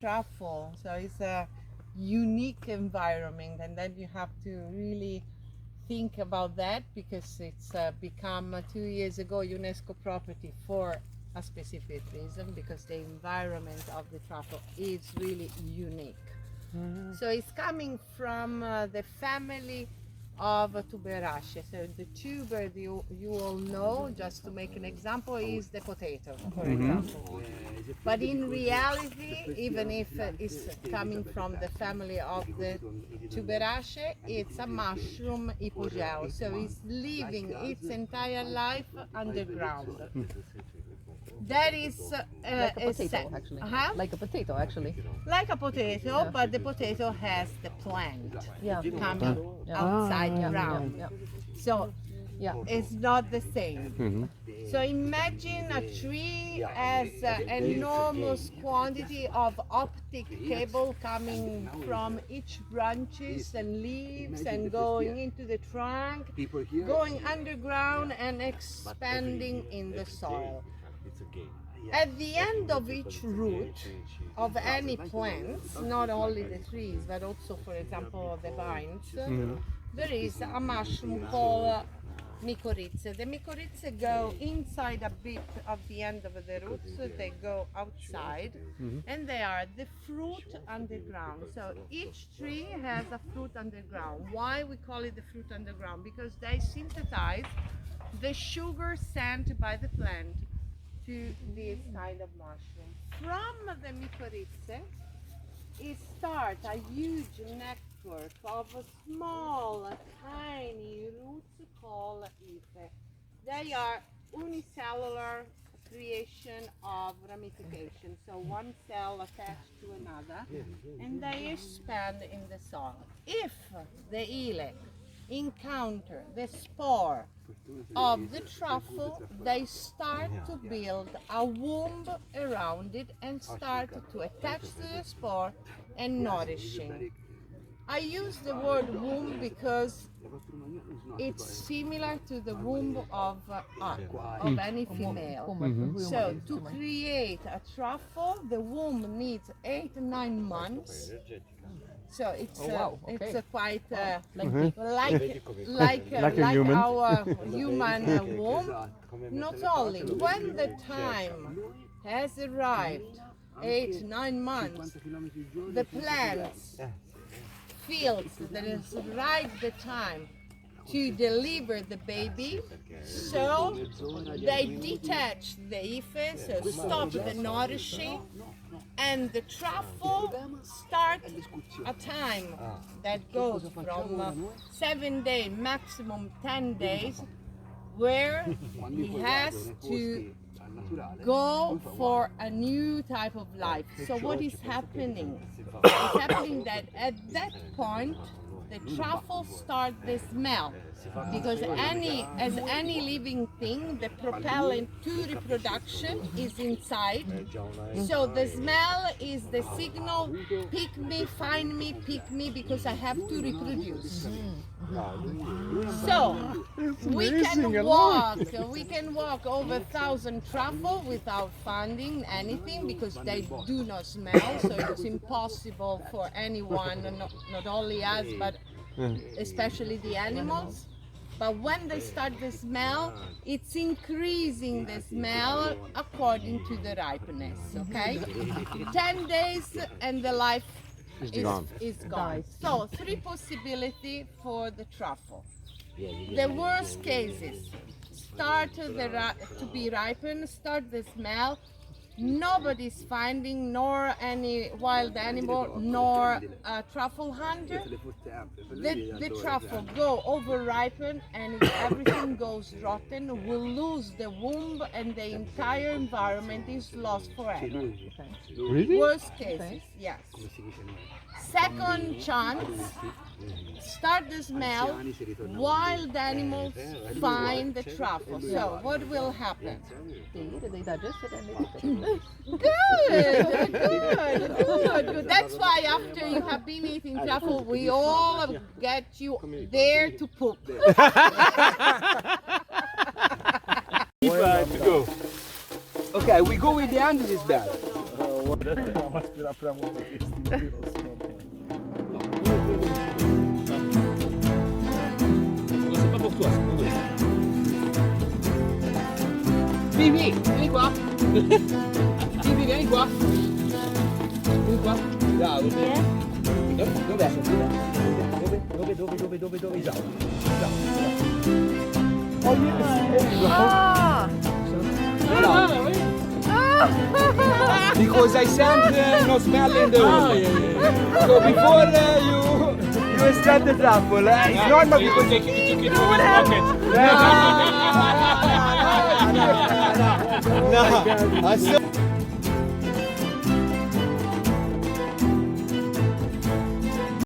Truffle, so it's a unique environment, and then you have to really think about that because it's become 2 years ago UNESCO property for a specific reason, because the environment of the truffle is really unique. So it's coming from the family of Tuberaceae. So the tuber you all know, just to make an example, is the potato, for example. But in reality, even if it's coming from the family of the Tuberaceae, it's a mushroom hypogel. So it's living its entire life underground. That is like a potato, actually. Like a potato, actually. Like a potato, but the potato has the plant coming outside ground. So it's not the same. So imagine a tree as an enormous quantity of optic cable coming from each branches and leaves and going into the trunk, going underground and expanding in the soil. At the end of each root of any plants, not only the trees, but also, for example, the vines, there is a mushroom called mycorrhizae. The mycorrhizae go inside a bit of the end of the roots, they go outside, and they are the fruit underground. So each tree has a fruit underground. Why we call it the fruit underground? Because they synthesize the sugar sent by the plant to this kind of mushroom. From the mycorrhizae, it starts a huge network of small, tiny roots called hyphae. They are unicellular creation of ramification, so one cell attached to another, and they expand in the soil. If the ilex encounter the spore of the truffle, they start to build a womb around it and start to attach to the spore and nourishing. I use the word womb because it's similar to the womb of any female. So to create a truffle, the womb needs 8 to 9 months. So it's quite like our human womb. Not only when the time has arrived, 8 to 9 months, the plants feels that it's right the time to deliver the baby, so they detach the hyphae, so stop the nourishing, and the truffle starts a time that goes from 7 days, maximum 10 days, where he has to go for a new type of life. So what is happening? It's happening that at that point, the truffle start the smell, because as any living thing, the propellant to reproduction is inside. So the smell is the signal: pick me, find me, pick me, because I have to reproduce. So we can walk over 1,000 truffle without finding anything, because they do not smell. So it's impossible for anyone, not only us, but especially the animals. But when they start the smell, it's increasing the smell according to the ripeness. Okay, 10 days and the life is gone. So 3 possibilities for the truffle. The worst cases: start to be ripened, start the smell. Nobody's finding, nor any wild animal, nor a truffle hunter. The truffle go over ripen, and if everything goes rotten, we'll lose the womb, and the entire environment is lost forever. Really? Worst cases, yes. Second chance: start the smell, wild animals find the truffle. So what will happen? They digest it and they Good. That's why after you have been eating truffle, we all get you there to poop. To go. Okay, we go with the hand, this is bad. C'est pas pour toi, c'est pour nous. Vivi, vieni qua. Vivi, vieni qua. Vieni qua. Bravo. Dov'è? Dove? Esatto. Oh, because I sent no smell in the room. So before you extract the truffle, it's normal because you took it in his pocket. No,